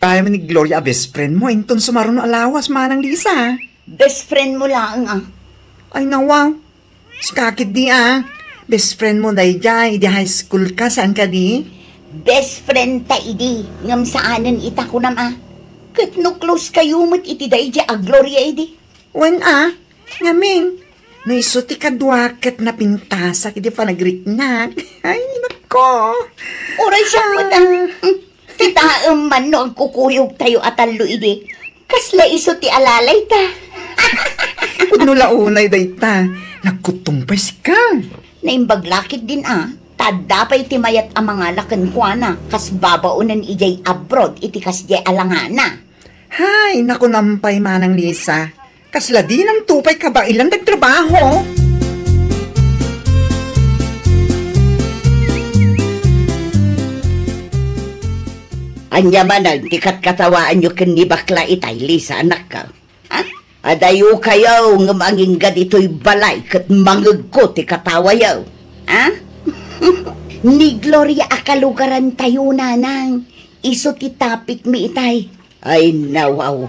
Tayo ni Gloria, best friend mo. Inton sumaron alawas, manang Lisa. Best friend mo lang Ay, nawaw. Si kakit di Best friend mo dahi di high school ka, saan ka di? Best friend ta idi. Ngam saanan ita ko nama. Kat no close kayo mo't iti dahi Gloria idi. Wen ngamin. No isuti ka duwakat na pintasa, kiti pa nagriknak. Ay, nako. Oray siya mo Kita man no ang kukuyog tayo atalo idi. Kasla isuti alalay ta. Ano launay dahi ta? Nagkutong pa si Kang. Naimbaglakit din Tada pa'y timayat ang mga lakan kwa na. Kas babaunan ijay abroad iti kas jay alangana. Hay, naku nampay manang Lisa. Kasla di ng tupay ka ba ilang nagtrabaho? Anya manang tikat katawaan nyo ni bakla itay, Lisa, anak ka. Adayo kayo ng mangingga dito'y balay kat mangag ko ti katawayaw. Ni Gloria akalugaran tayo nanang. Iso ti tapik mi itay. Ay nawaw.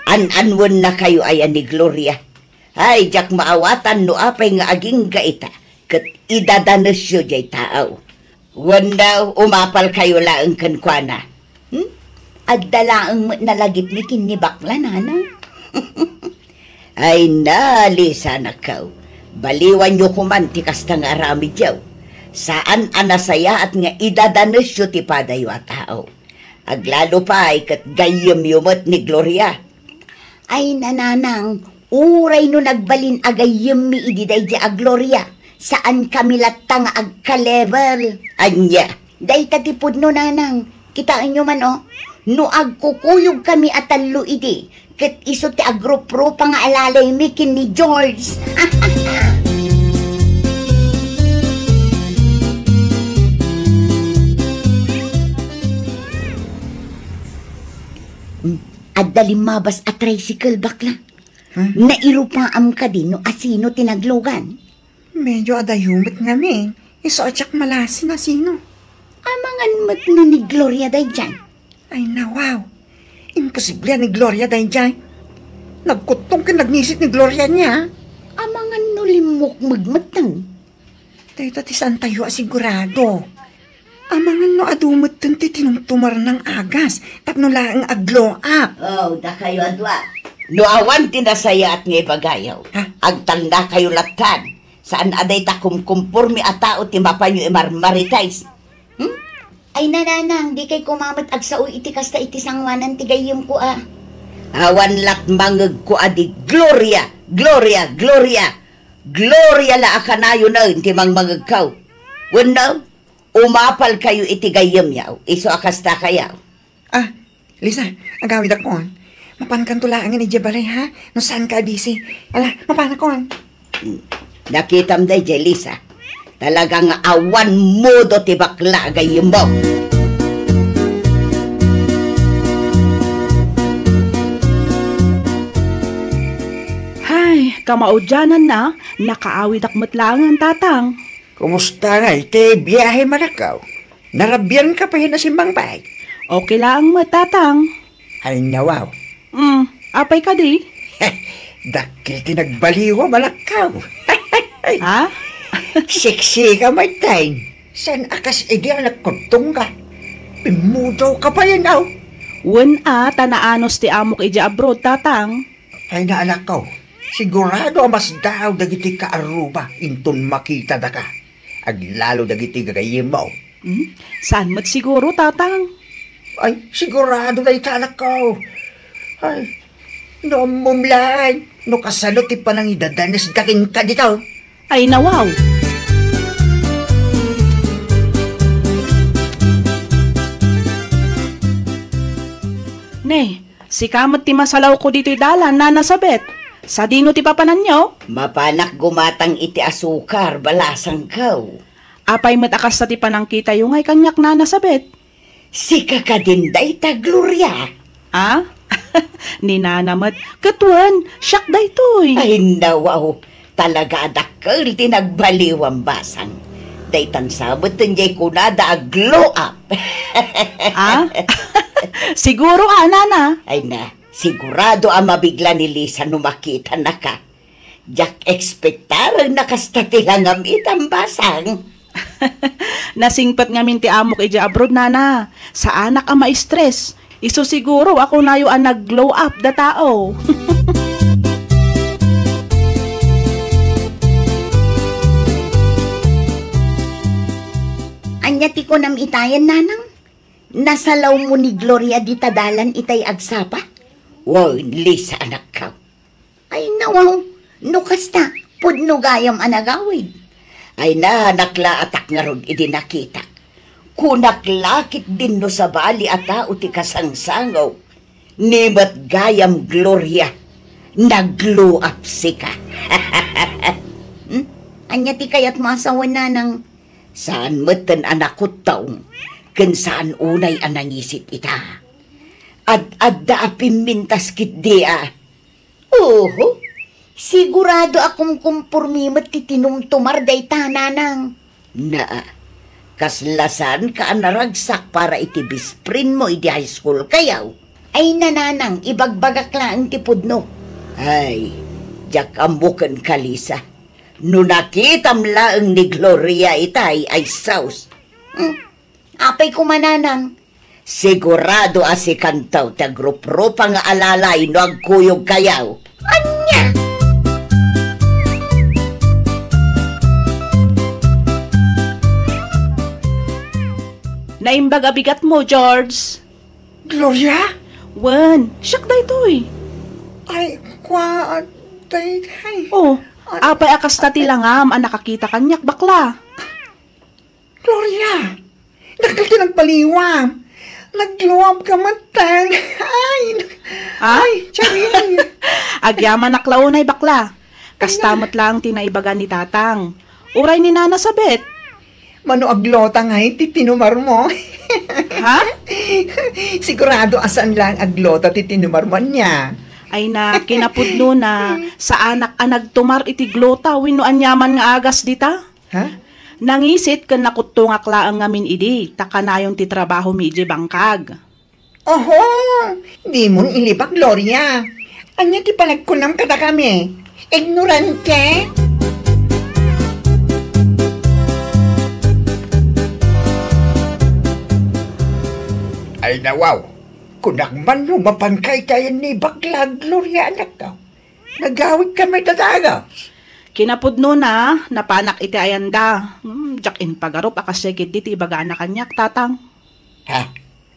An-anwan na kayo ay ni Gloria. Ay, jak maawatan no apay nga aging gaita. Kat idadanas yun jay tao. Wanda, umapal kayo laang kankwana. At dalaang nalagip ni kinibakla nanang. Ay na, Lisa na kaw. Baliwan nyo kumantikas ng arami diyaw. Saan anasaya at nga idadanas yun ti padayo at tao. Aglalo pa ay kat gayam yumot ni Gloria. Ay nananang, uray no nagbalin agayam mi ididay di Gloria. Saan kami latang agka-level? Anya, day tatipod no nanang. Kitaan nyo man no agkukuyog kami at talo idi. Kat iso ti agro-pro pa nga alalay mi kin ni George. At dalimabas at tricycle bakla. Nairupaam ka din no asino tinaglogan. Medyo adayumit nga min. Iso atsak malasin na sino. Amangan mat no ni Gloria day dyan. Ay nawaw. Imposible ni Gloria day dyan. Nagkutong ka nagnisit ni Gloria niya. Amangan no limok magmatang. Dahito ti saan tayo asigurado. Amangan no adumot ti tinumtumar ng agas. Tapno lang aglow up. Oh, da kayo adwa. No awan tinasaya at ngay bagayaw. Agtanda kayo latan. Saan aday ta kumkumpurmi at tao ti mapanyo imarmaritais. Ay nananang, di kay kumamit agsao iti kasta iti sangwanan ti gayim ko Awan lat mangag ko di Gloria, Gloria, Gloria. Gloria la akanayo na ti mangmangagkaw. Wanda, umapal kayo iti gayim yaw. Iso akasta kayaw. Lisa, agawid ako. Mapan tulaan nga ni Jabalay ha? No saan ka busy? Ala, mapan ako. Nakitam day, Lisa. Talagang awan modo ti bakla gayim mo. Hay, kamaudyanan na, nakaawid akmatlangan tatang. Kumusta nga ite biyahe Manakaw? Narabyan ka pa na simbang bay? Okay lang matatang. Ay nawaw. Apay ka di? Dakil tinagbaliwa Manakaw. Ha? Siksi ka may time. San akas ang nagkuntong ka? Pimudaw ka pa yan tanaanos ti amok ija abroad tatang. Ay naanak ko. Sigurado mas daw dagiti ka aruba inton makita da ka. Aglalo dagiti gagayim mo. Saan mat siguro tatang? Ay sigurado na itanak ko. Ay nomumlaan. No kasano ti panang idadanes daking ka dito. Ay nawaw. Ne, si kamat ti masalaw ko dito'y dalan na nasabet. Sa dino ti papanan nyo? Mapanak gumatang iti asukar, balasang kaw. Apay matakas sa ti panangkita yung ay kanyak na nasabet. Si kakadinday ta Gloria. Ni nanamat, katuan, siyak day to'y. Ay nawaw, talaga adakal tinagbaliwang basang. Day tan sabot tunjay kunada glow up. Siguro, nana. Ay na, sigurado ang mabigla ni Lisa no makita na ka. Jak ekspektar nakastatilang itang basang. Nasingpat nga minti amok ija abroad, nana. Sa anak ang ma-stress. Iso siguro ako na yung nag-glow up da tao. Anyati ko nam itayan, nanang. Nasalaw mo ni Gloria di tadalan itay agsapa? Wow, Lisa, anak ka. Ay, nawaw. No kasta, pudno gayam anagawid. Ay na, nakla atak nga ron idinakita. Kunaklakit din no sa bali ata uti kasangsangaw. Nimat gayam Gloria. Nag-glow up si ka. Anya ti kayat masawan na ng saan matan anak ko taong kan saan unay anangisit ita. Ad-adda apimintas kit dia. Oho, sigurado akong kumpurmimat ti tinumtumar day tananang. Kaslasan ka naragsak para itibisprin mo idi high school kayaw. Ay nananang, ibagbagak lang tipod no. Ay, jak amukan ka, Lisa. No nakitam laang ni Gloria itay ay saus. Apay ko mananang. Sigurado asikantaw ta grup-grup nga alalay no agkuyog kayaw. Anya! Naimbag abigat mo, George. Gloria? Wen, siyak da ito eh. Ay, kwa, tay. Oh, apay akas na tilangam ang nakakita kanyak bakla. Gloria, nakal nagpaliwam. Nagluwam ka matang. Ay, charing. Agyaman na klaunay bakla. Kastamot lang tinaibagan ni tatang. Uray ni nana sabet. Mano aglota nga titinumar mo. Ha? Sigurado asan lang aglota titinumar mo niya. Ay na, kinapudno na sa anak nagtumar iti glota wino anyaman nga agas dita. Ha? Nangisit kan nakutungak laang ngamin idi, takanayon ti trabaho mi iji bangkag. Oho, di mo ilibak, Gloria. Anya ti palagkunam kada kami. Ignorante. Ay nawaw, kunakman lumapangkay tayo ni bakla, Gloria, anak ka. Nagawid kami tataga. Kinapudno na, napanak iti ayanda. Jak in pagarup, akasekit diti ibaga na kanyak, tatang. Ha?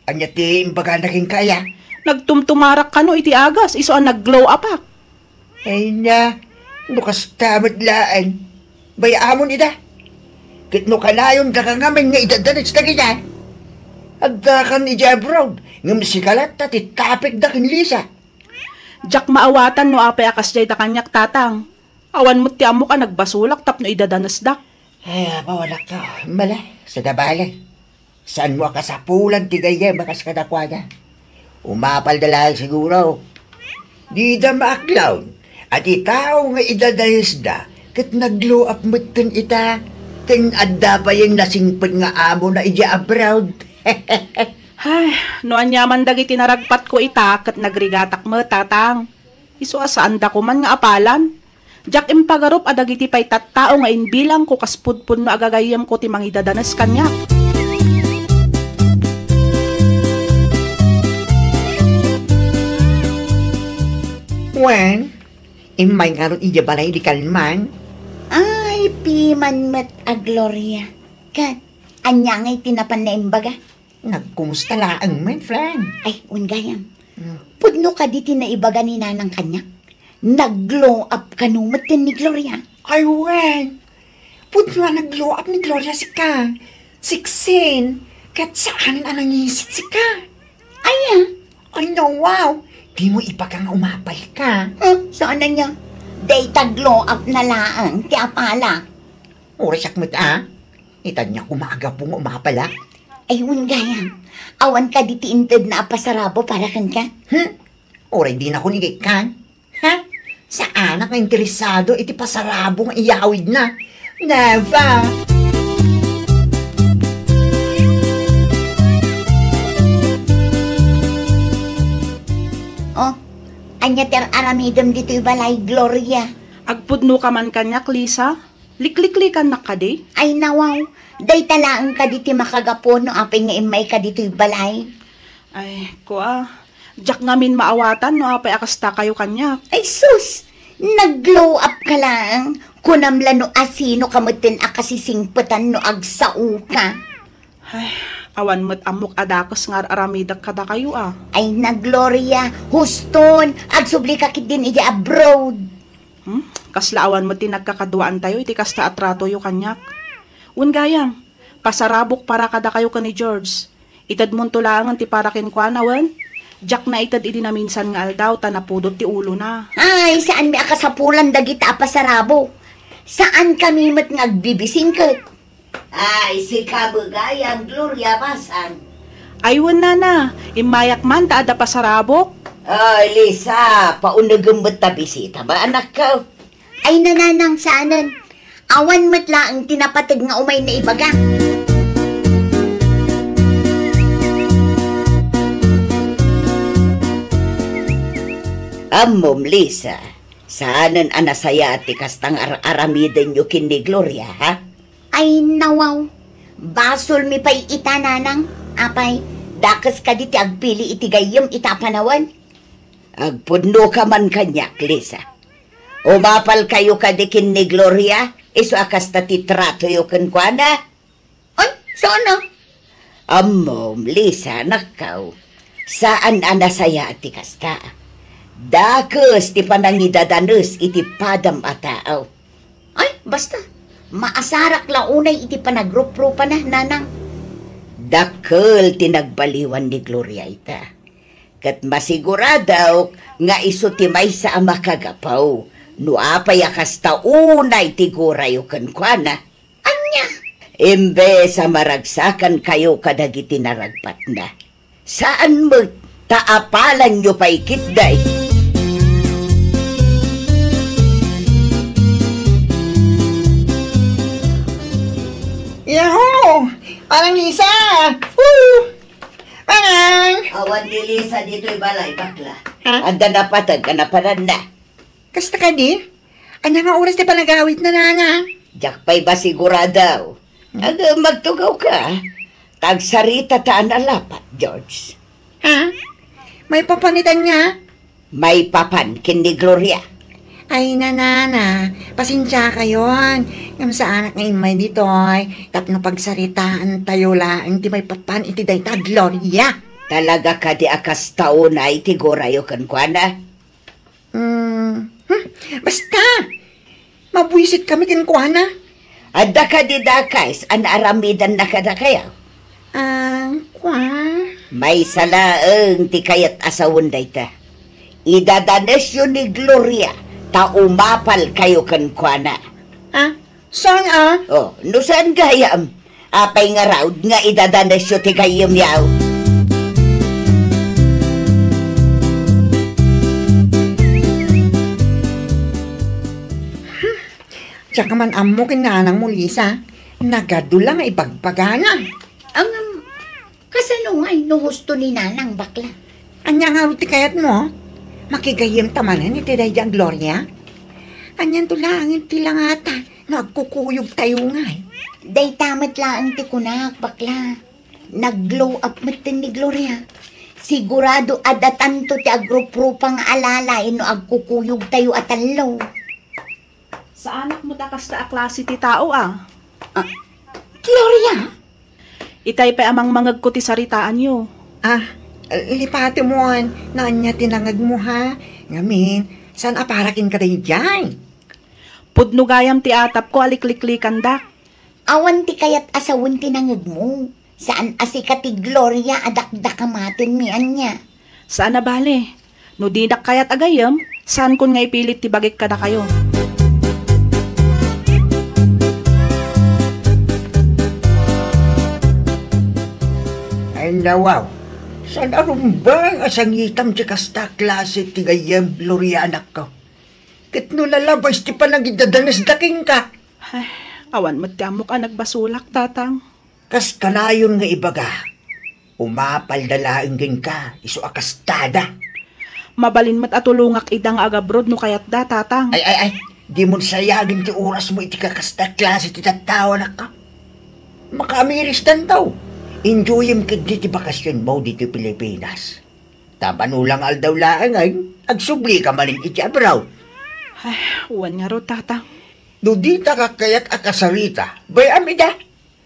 Anya ti imbaga na king kaya? Nagtumtumarak ka no iti agas, iso ang nag-glow up ak. Ay na, nukas tamad laan. Bayamon ida. Kitno kanayon ka ngamin nga idadanis na kanya. Agda kan ija abroad, nga masikalat at itapik da kin Lisa. Jak maawatan no apay akas jay ta kanyak, tatang. Awan mo ti amo ka nagbasulak tap no idadanasdak. Ay, mawala ka. Mala, sa dabalay. Saan mo kasapulan tigaya makas kadakwada? Umapal dalahal siguro. Di da maaklaw. At itaw nga idadayos da, kat nag-glow up mutin ita. Ting adda pa yung nasingpad nga amo na ija abroad. Ay, no anyaman dagiti naragpat ko ita kat nagrigatak mo, tatang. Iso asaan da ko man nga apalan. Jak impagarup adagiti pay tattao nga inbilang ko kaspudpun no agagayam ko ti mangidadanas kanya. Wen, imay nga ron ija balay di kalman. Ay, piman met a Gloria. Kat, anya ngay tinapan na imbaga. Nagkumusta laang man, friend. Ay, ungayam. Pudno ka diti na ibaga ni nanang kanya. Nag-glow up ka numat din ni Gloria. Ay, wen. Pudno nag-glow up ni Gloria si ka. Siksin. Kat saan ang nangisit si ka. Ay, Ay, no, wow. Di mo ipakang umapal ka. saan na niya? Data glow up na laang, ti apala. Oras akmat, Itad niya kumaga pong umapala. Ay, ungayam. Awan ka diti inted na apasarabo para kan ka. Oray di na ko nigay ka. Ha? Sa anak na interesado, iti pasarabo nga iyawid na. Never. Oh, anya ter aramidem dito'y balay, Gloria. Agpudno ka man kanyak, Lisa. Likliklikan na ka di. Ay nawaw, day talaan ka diti makagapon no apay nga imay ka dito'y balay. Ay, jak ngamin maawatan no apay akasta kayo kanyak. Ay sus, nag-glow up ka lang. Kunamla no asino kamutin akasisingpetan no agsao ka. Ay, awan mo't amok adakos nga aramidak kada kayo ah. Ay na Gloria, huston, agsubli ka kit din ija abroad. Kaslaawan mo tinagkakaduaan tayo, iti kasta atrato yu kanyak. Gayang, pasarabok para kada kayo ka ni George. Itad mong tulangan ti para kinkwana, jak na itad idi na minsan nga aldaw, tanapudot ti ulo na. Ay, saan mi akasapulan dagita pasarabo? Saan kami mat ngagbibisingket? Ay, si kabagayang Gloria Basan. Aywan na, imayak man taada pasarabok. Ay, Lisa, paunagam ba't ta bisita ba, anak ka? Ay, nananang saanan. Awan matla ang tinapatag nga umay na ibaga. Amom, Lisa, saanan anasaya ati kastang aramidan nyo kin ni Gloria, ha? Ay, nawaw. Basol mi pa'y itananang. Apay, dakas ka diti agpili iti gayam itapanawan. Agpudno ka man kanyak, Lisa. Umapal kayo kadikin ni Gloria, iso akas titrato yu kenkwana. Ay, sana? Amom, Lisa, nakaw. Saan anasaya ati kasta? Dakas ti panangidadanes iti padam ataaw. Ay, basta. Maasarak lang unay iti panagrup-rupa na, nanang. Dakkel tinagbaliwan ni Gloria ita. Kat masiguradaw nga iso ti may sa makagapaw. No apay akasta unay tiguray kenkwana. Anya? Imbe sa maragsakan kayo kadagiti naragpat na. Saan mo taapalan nyo pa'y kitday? Yahoo! Parang Lisa! Woo! Parang! Awan ni Lisa dito'y balay, bakla. Ha? Anda na patag ka na parang na. Kasta ka di? Anya nga oras di panagawit na nana? Diyak pa'y ba siguradaw? Magtugaw ka. Tagsarita taan alapat, George. Ha? May papanitan nga? May papan kindi Gloria. Ay, nanana, pasensya kayon. Yung sa anak ngayon may ditoy, tapno pagsaritaan tayo lang, di may papan, iti dayta, Gloria. Talaga ka di akas tao na itigurayo kenkwana? Basta, mabwisit kami kinkwana. Adda ka di dakais, an aramidan na kada kayaw. Kwa? May salaeng ti kayat asawon dayta. Idadanes yun ni Gloria, ta umapal kayo kenkwana. Saan Oh, no saan gayam? Apay nga raud nga idadanes yun ti kayam yaw. Tsaka man amo kinanang mo, Lisa. Nagadula nga ipagpagana. Ang kasano nga inuhusto ni nanang bakla? Anya nga ruti kayat mo? Makigayim tamanan iti dayang Gloria. Anyan tulangin tilang ata. Nagkukuyog tayo nga. Day tamat lang ti kunak bakla. Nag-glow up matin ni Gloria. Sigurado adatanto ti agrup-rupang alalay no agkukuyog tayo at alaw. Sa anak mo takas na aklase ti tao ah. Gloria? Itay pa amang mangag ko ti saritaan yo. Lipati mo na anya tinangag mo ha. Ngamin, saan aparakin ka tayo dyan? Pudno gayam ti atap ko alikliklikan dak. Awan ti kayat asawon tinangag mo. Saan asika ti Gloria adakdakamatin mi anya? Saan na bale? No dinak kayat agayam, saan kun nga ipilit ti bagik kada kayo? Ay nawaw. Saan arumbang asangitam si kasta klase ti gayam Gloria anak ko? Kitno lalabas ti panagidadanas daking ka. Ay, awan mo ti amok nagbasulak tatang. Kas kanayon nga ibaga. Umapal dalaing ka, iso akastada. Mabalin mat atulungak idang agabrod no kayat da, tatang. Ay. Di mo sayagin ti oras mo iti kakasta klase ti tattawa na ka. Makamiris tantaw. Enjoyim kid ti bakasyon mo dito Pilipinas. Tapanulang aldaw laang ay, agsubli ka maling iti abroad. Ay, uwan nga ro, tatang. No di ta kakayat akasarita, bay amida.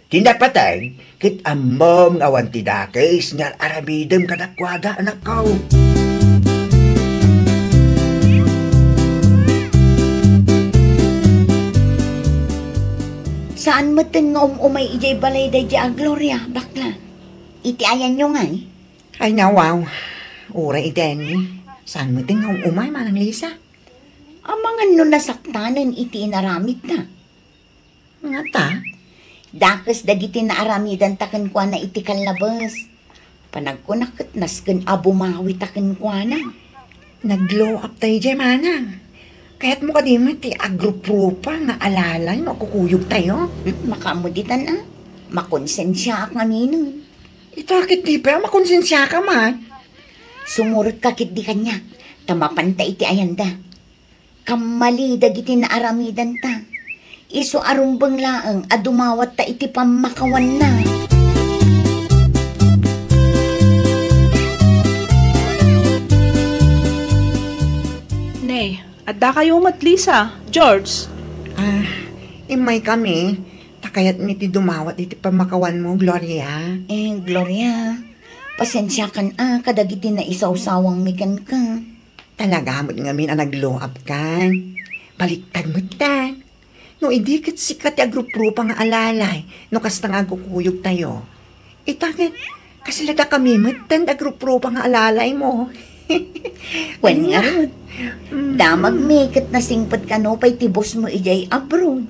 Tinapatay, kit amom awan ti dakes nga aramidem kadakwada anak kau. Saan mo tin nga umay ijay balay day di Gloria, bakla? Iti ayan nyo nga eh. Ay nawaw, ura iten. Saan mo tin nga umay manang Lisa? Ang mga no nasaktanan iti inaramid na. Nga ta? Dakas dagiti naaramidan taken kwa na iti kalabas. Panagkunakit nasken abumawi taken kwa na. Nag-glow up tayo dyan, manang. Kaya't mo ka di mo ti agrupropa nga alalay makukuyog tayo. Makamuditan na. Makonsensya ak kami nun. Itakit di pa, makonsensya ka man. Sumurot ka kit di kanya. Tamapanta iti ayanda. Kamali dagiti naaramidan ta. Isu arumbang laeng adumawat ta iti pamakawan na. Nay, adda kayo mat, Lisa, George. Imay kami. Takayat mi ti dumawat iti pamakawan mo, Gloria. Gloria, pasensya kan kadagiti na isaw-sawang mikan ka. Talaga mo't nga min nag-glow up ka. Baliktad mo tan. No, hindi kit sikat ya grup-grupa nga alalay. No, kasta nga kukuyog tayo. Itakit, kasi lada kami matan da grup-grupa nga alalay mo. Wen nga ron. Damag mikit na singpat ka no, pa'y tibos mo ijay abroad.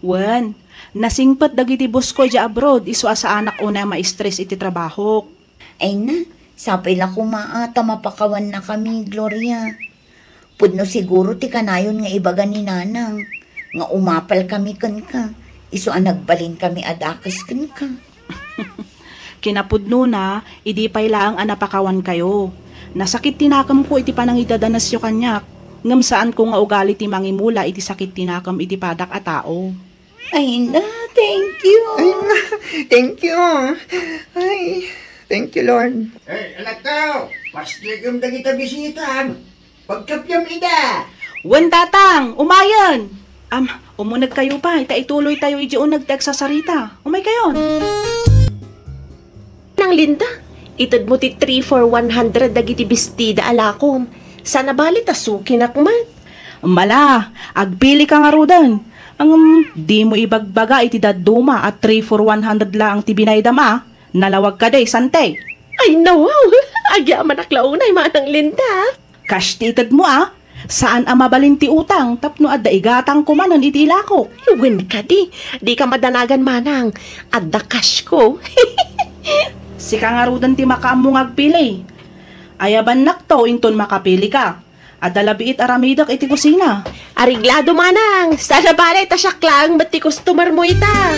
Wen, nasingpat dagiti bus ko ija abroad, iso asa anak una ma-stress iti trabaho. Ay na, sapay la kumaata mapakawan na kami, Gloria. Pudno siguro ti kanayon nga ibaga ni nanang. Nga umapal kami kan ka. Iso ang nagbalin kami adakas kan ka. Kinapudno na, idi pay lang anapakawan kayo. Nasakit tinakam ko iti panangidadanas yo kanyak. Ngam saan ko nga ugali ti mangimula iti sakit tinakam iti padak a tao. Ay na, thank you. Thank you. Ay, thank you, Lord. Hey, anak ko, pastigam na kita bisitan. Pagkapyam ida. Wen, tatang, umayan. Umunag kayo pa, ituloy tayo iji unag teksasarita. Umay kayon. Nang Linda, itad mo ti 3 for 100 dagiti bestida alakon. Sana balit asukin akman. Mala, agpili ka nga rudan. Di mo ibagbaga iti daduma at 3 for 100 lang ti binaydama. Nalawag ka day, sante. Ay nawaw, agyaman aklaunay manang Linda. Cash titad mo Saan mabalin ti utang tapno adda igatang kumanan iti ilako. Wen ka di ka madanagan manang. Adda cash ko. Si kangarudan ti makaamong agpili. Ayaban nakto inton makapili ka. Adda labiit aramidak iti kusina. Ariglado manang. Sana balay tasyak lang ba't ti customer mo ita.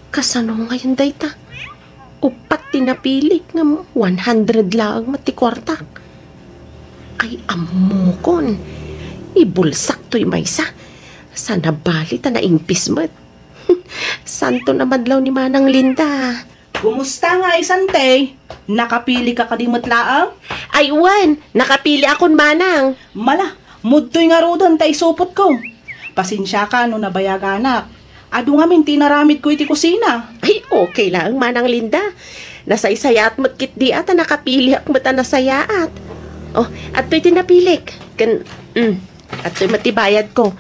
Kasano ngayon dayta? Upat tinapilik nga 100 lang mati kwarta. Ay amokon. Ibulsak to'y maysa. Sana balit na ingpis mo't. Santo naman law ni Manang Linda. Kumusta nga isante? Nakapili ka kadimot laang? Ay wan, nakapili akon manang. Mala, mudtoy nga rodan ta isupot ko. Pasensya ka no nabayaganak. Ado nga min tinaramid ko iti kusina. Ay, okay lang, Manang Linda. Nasaysayaat mo't kit di at nakapili ak mo't nasayaat. Oh, at to'y tinapilik. At to'y matibayad ko.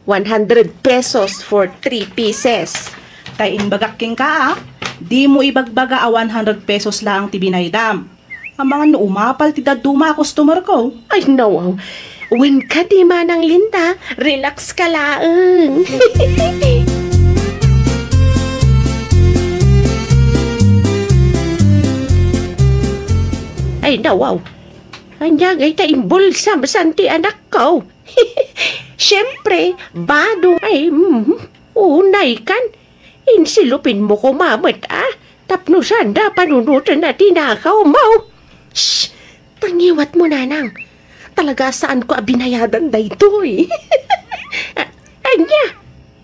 100 pesos for 3 pieces. Tayin bagaking ka Di mo ibagbaga 100 pesos lang ti binaydam. Ang mga umapal ti daduma customer ko. Ay, no. Win ka di, Manang Linda. Relax ka laang. Ay, nawaw. Anyagay ta imbulsa masanti anak ko. Siyempre, bado ay Unay kan. Insilupin mo ko mamat Tapno sanda panunutan na tinakaw mo. Shh! Tangiwat mo nanang. Talaga saan ko abinayadan daytoy. Anya?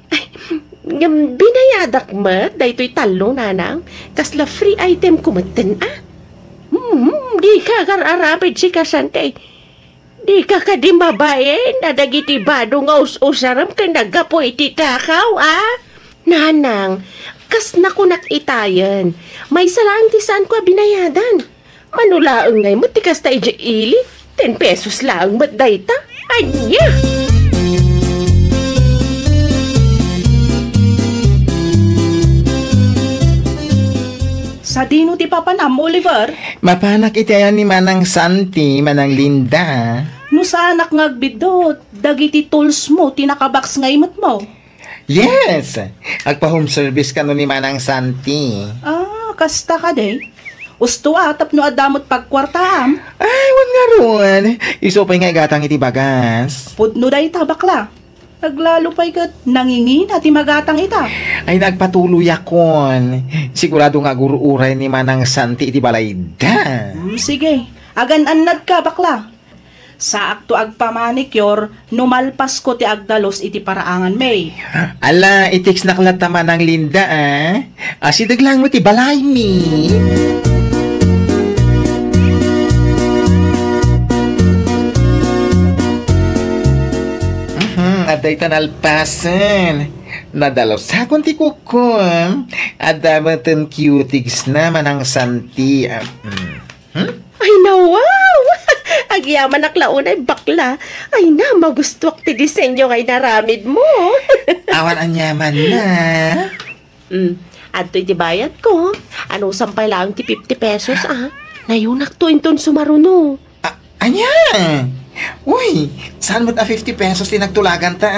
Ay, binayadak mo daytoy talong nanang. Kasla free item kumaten Di ka kararapid si kasante. Di ka kadimabayin na dagiti bado nga usaram ka nagapo iti takaw Nanang, kas na ko nakitayan. May salang tisan ko binayadan. Manulaang ngay mo tikas ta ili. 10 pesos lang mat dayta. Anya! Sa dino ti papanam, Oliver? Mapanak iti ayan ni Manang Santi, Manang Linda. No sanak ngagbidot, dagiti tools mo, tinakabox nga imot mo. Yes! Agpa-home service ka no ni Manang Santi. Kasta ka day. Usto atap no adamot pagkwartaam. Ay, wag nga ron. Isupay nga igatang iti bagas. Pudno day tabakla. Naglalupay kat nangingin at magatang ita. Ay, nagpatuloy akon. Sigurado nga guruuray ni Manang Santi iti balayda. Sige, agan-anad ka bakla. Sa akto agpamanicure, numalpas ko ti agdalos iti paraangan may. Ala, itiks naklata Manang Linda Asidag lang mo ti balay mi. Aday tanalpasan. Nadalos sa ti kukum. Adamatan cutigs na Manang Santi. Ay wow! Agyaman naklaunay bakla. Ay na, magustuak ti disenyo kay naramid mo. Awan anyaman na. Adto iti bayad ko. Ano sampay lang ti 50 pesos Nayunak to inton sumaruno. Anya? Uy, saan mo't 50 pesos tinagtulagan ta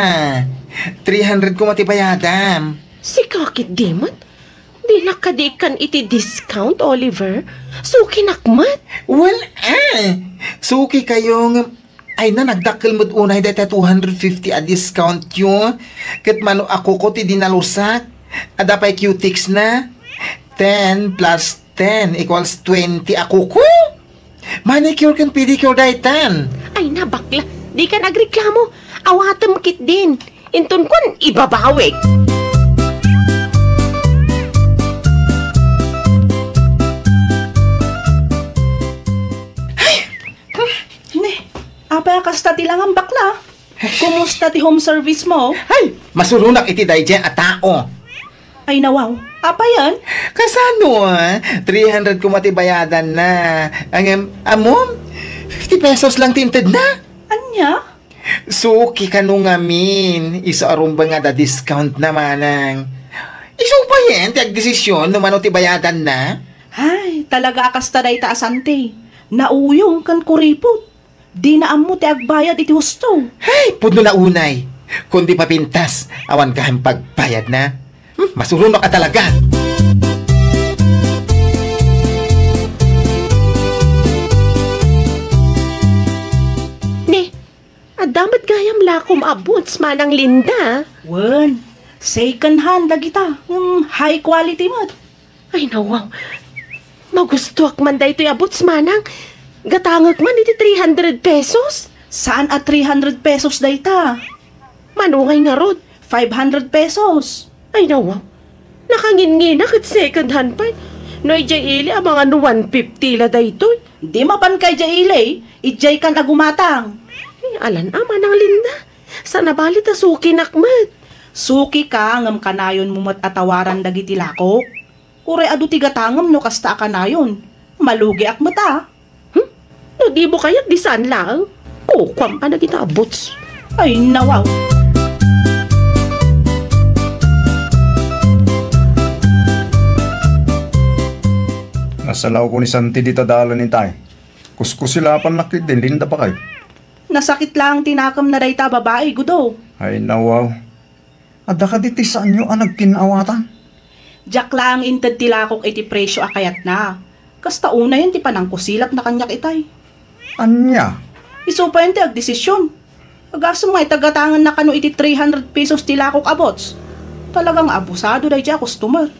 300 ko matibayadam. Si kakit dimot? Di nakadikan iti discount, Oliver. Suki nakmat. Well, suki kayong ay na nagdakkel mo't unay data 250 a discount yun. Kat mano ako ko ti dinalusak. Adapay cutics na. 10 plus 10 equals 20 ako ko. Manicure kan pedicure daytan. Ay na, bakla. Di ka nagreklamo. Awatam kit din. Inton kun ibabawig. Apay kasta ti lang ang bakla. Kumusta ti home service mo? Ay, masurunak iti dayjan a tao. Ay nawaw. Apa yan? Kasano 300 ko matibayadan na. Ang amom, 50 pesos lang tinted na. Anya? Suki ka nung amin. Isa arumba nga da discount na manang. Iso pa yan, tiag desisyon nung ano tibayadan na. Ay, talaga akasta day taasante. Nauyong kan kuripot. Di na amo ti agbayad iti husto. Ay, pudno na unay. Kundi papintas, awan ka ang pagbayad na. Masurunok ka talaga. Ne, adamat gayam lakom abuts Manang Linda. Wen, second hand lagi ta. Yung high quality mo. Ay nawaw. Magustuak man da ito'y abuts Manang. Gatangag man iti 300 pesos. Saan at 300 pesos day ta? Manungay nga rod. 500 pesos. Ay nawaw. Nakangin-nginak at second hand pa. Noy jay ili ang mga 150 la daytoy. Di mapan kay jay ilay. Ijay kan agumatang. Ay, alan Manang Linda. Sa nabalit a suki nakmat. Suki ka ngam kanayon mo mat atawaran dagiti lakok. Ure adu ti gatangam no kasta kanayon. Malugi ak mata. No di mo kaya't di saan lang. Kukwam pa na kita abuts. Ay nawaw. Nasalaw ko ni Santi di tadalan ni tay. Kuskusilapan nakit din, linda pa kay. Nasakit lang tinakam na dayta babae gudo. Ay nawaw. Ada ka diti saan nyo ang nagkinawatan? Diyak lang inted tilakok iti presyo akayat na. Kasta una yan ti panang kusilap na kanyak itay. Anya? Iso pa yun ti agdesisyon. Agasong may tagatangan na kano iti 300 pesos tilakok abots. Talagang abusado day dya customer.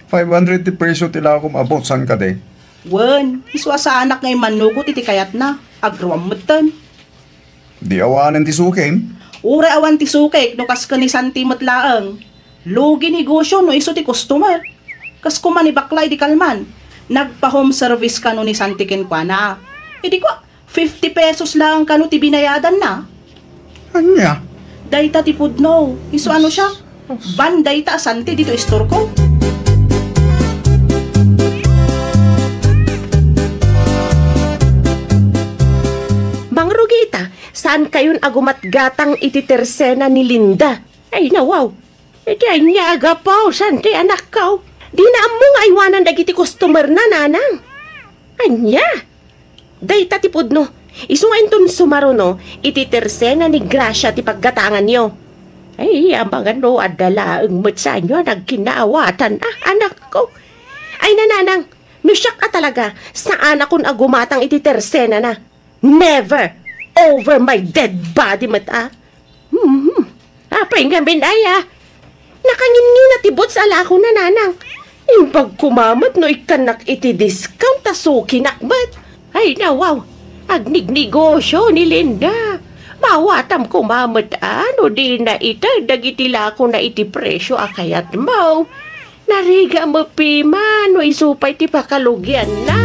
500 ti presyo tila akong abot san ka de. Wen, iswa sa anak ngay manugot iti kayat na. Agrawam mutan. Di awanan ti sukin. Ure awan ti sukek no kas ka ni santimot laang. Lugi negosyo no iso ti customer. Kas kuman ni baklay di kalman. Nagpa-home service ka no ni santikin kwa na. Di ko, 50 pesos lang ka no ti binayadan na. Anya? Dayta ti pudno. Iso ano siya? Banday ta asanti dito istor ko. Mang Rugita, saan kayon agumatgatang iti tersena ni Linda? Ay nawaw, iti anya agapaw, santi anak kaw. Di na among aywanan dagiti customer na nanang. Anya? Dayta ti pudno, isungain ton sumaruno, iti tersena ni Gracia ti paggatangan nyo. Ay, ambangan no, adalaang matsa nyo, nagkinaawatan, anak ko. Ay nananang, nusyak ka talaga, saan akong agumatang iti tersena na? Never! Over my dead body, mata. Apay nga bindaya. Nakangin na tibot sa alako na nanang. Imbag kumamat no ikanak iti discount asuki nakmat. Ay nawaw, agnignegosyo ni Linda. Mawatam kumamat ano di na ita dagitila ko na iti presyo akayat mo. Nariga mo pima no isupay ti pakalugyan na.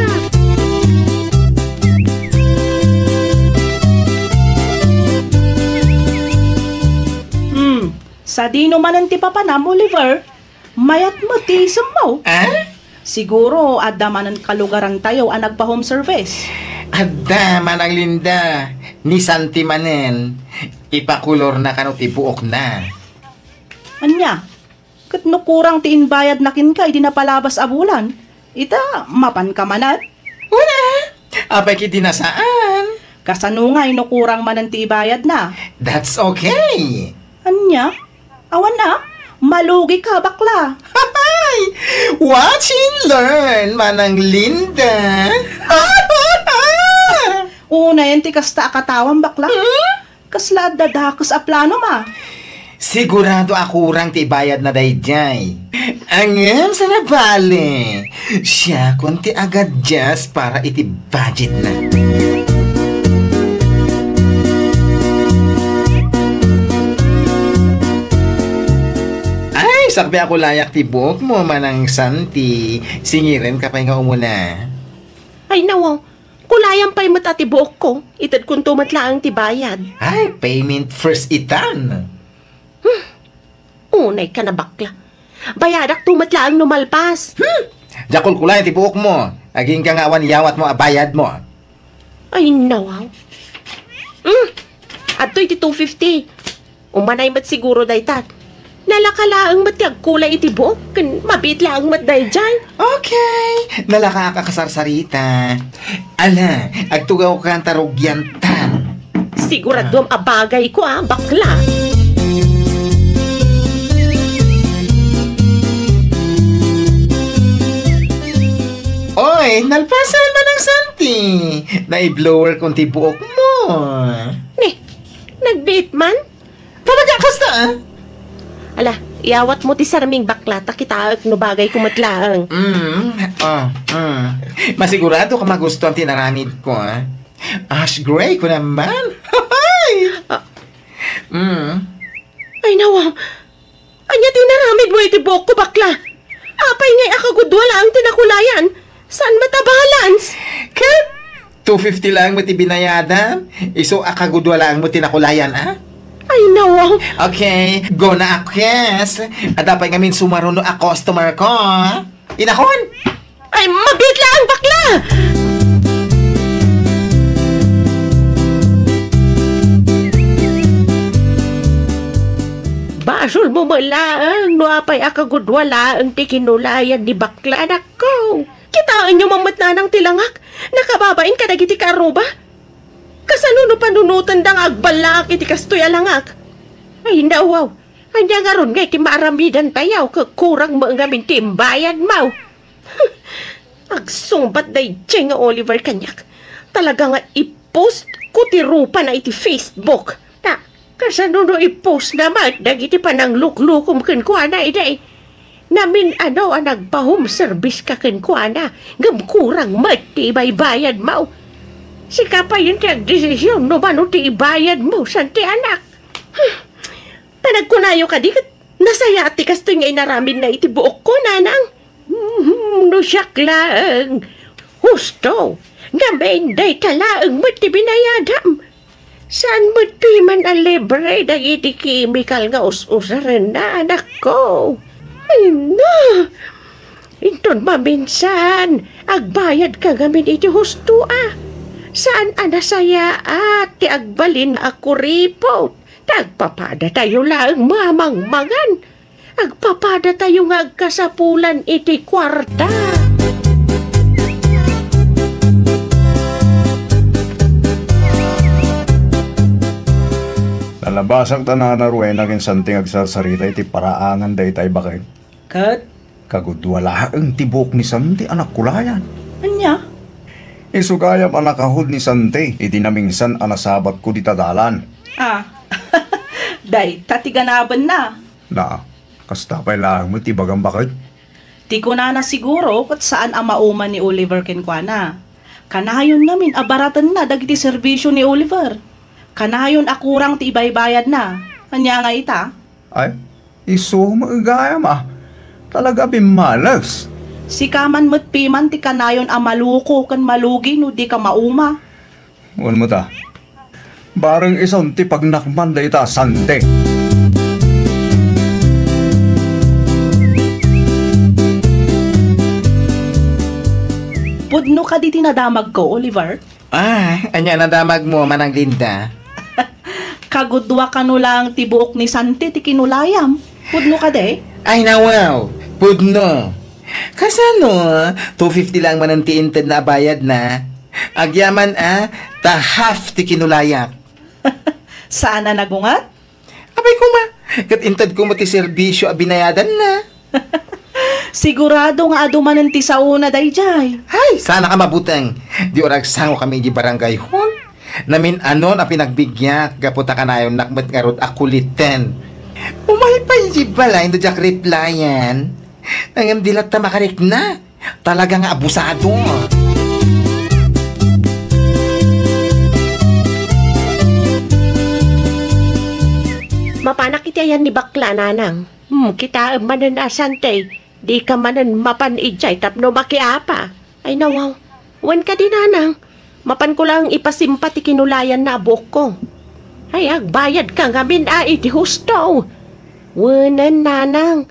Sa di naman ang tipapanam, Oliver, mayat mo ti mo. Siguro, adda man ang kalugaran tayo ang nagpa-home service. Adda man ang Linda. Ni Santi manen. Ipakulor na kanot ibuok na. Anya, kat no kurang ti inbayad na kin ka, di na palabas abulan. Ita, mapan ka manat. Una! Apay kiti na saan? Kasanungay no kurang man ang ti ibayad na. That's okay. Anya, awan na, malugi ka bakla. Hay! Watch and learn, manang Linda. Una yan ti kasta akatawan bakla. Kasla dadakas a plano ma. Sigurado ako urang ti bayad na dayjay. Angam sa nabali. Siya kunti agad just para iti budget na. Ay, sakbi ako layak ti buhok mo, manang Santi. Singirin ka pa nga umuna. Ay nawaw, kulayan pa'y matati buok ko. Itad kung tumatlaang ti bayad. Ay, payment first itan. Unay ka na bakla. Bayadak tumatlaang numalpas. Jakol kulay ti buhok mo. Aging ka nga awan yawat mo abayad mo. Ay nawaw. Adto'y ti 250. Umanay mat siguro daytat. Nalakalaang matiag kulay iti buok. Mabit lang mat dayjay. Okay, nalaka ka kasarsarita. Ala, agtugaw ka ang tarugyan tan. Sigurado ang abagay ko bakla. Oy, nalpasan man ang Santi. Nai-blower kung ti buok mo. Nagbit man? Talaga kasta Ala, iawat mo ti sarming bakla ta kita no bagay kumatlaang. Masigurado ka magustuhan tinaramid ko, Ash gray ko naman. Ay nawaw. Anya tinaramid mo iti buhok ko bakla. Apay ngay akagudwala ang tinakulayan. Saan matabalans? Kat, 250 lang mo ti binayadan. Iso akagudwala ang mo tinakulayan, Ay nawaw. Okay, go na ako, yes. At dapat ngamin sumaruno a customer ko, Inakon! Ay mabit lang bakla. Basol mo malaang no apay akagudwala ang tikinulayan ni bakla anak ko. Kitaan nyo mamat na ng tilangak. Nakababain ka dagiti karuba. Kasanuno panunutan dang agbalak iti kastoy alangak. Ay nawaw. Anya nga ron nga iti maaramidan tayaw kakurang maangamin timbayan mau. Agsumbat day nga Oliver kanyak. Talaga nga i-post ko ti rupa na iti Facebook. Kasano no i-post naman, dagiti pa ng luklukom ken kuana iday. Namin ano ang nagpa-home service ka ken kuana, ngam kurang mati bayad mo. Sika pa yun tiyag desisyon no ba no ti ibayad mo, santi anak. Panagkunayo ka di nasaya ati kasto nga inaramin na itibuok ko, nanang. No siyak lang. Husto, ngamain day talaang mati binayadam. Saan mo't piman ang libre na iti chemical nga us-usaran na anak ko? Ay na! Inton maminsan, agbayad ka gamin iti husto ah. Saan anasaya at ti agbalin ako ripot? Tagpapada tayo lang mamangmangan. Agpapada tayo nga agkasapulan iti kwarta. Nalabasang tanana ruwen akin santing agsarsarita iti paraangan day tay bakay. Kat, Kagudwala ang tibok ni Santi anak kulayan. anya? Isugayam anak kahod ni Santi iti namingsan anasabat ko di tadalan. Ah, day, tatiganaban na. Na, kasta pa'y lang mo tibagang bakit? Di ko na siguro kung saan ang mauman ni Oliver kenkwana. Kanayon namin abaratan na dagiti serbisyo ni Oliver. Kanayon akurang ti ibaybayad na. Anya nga ita? Ay, iso maagayam ah. Talaga bimalas. Si kaman mo't piman ti kanayon ang maluko kan malugi no di ka mauma. Uwan mo ta. Barang isang ti pagnakman da ita Santi. Pudno ka di tinadamag ko, Oliver. Anya nadamag mo, Manang Linda. Kagudwa ka no lang ti buok ni Santi ti kinulayam. Pudno ka de? Ay nawaw, pudno. Kasano, 250 lang man ang tiinted na bayad na. Agyaman ta half ti kinulayak. Saan na nagungat? Abay kuma, kat intad ko mati serbisyo a binayadan na. Sigurado nga adumanan ti sa una dayjay. Ay, sana ka mabutang. Di orag sango kami di barangay hon. Namin anon a pinagbigyak, gaputa ka na yung nakmat nga rod akulitin. Umalpay di balay, do jak replyan. Nangam dilat ta makarik na. Talaga nga abusado. Mapanak iti ayan ni bakla, nanang. Kita manan asante. Di ka manan mapanidjay tapno makiapa. Ay nawaw. Wan ka din, nanang. Mapan ko lang ipasimpati kinulayan na abok ko. Ay agbayad ka ngamin iti husto. Wanan, nanang.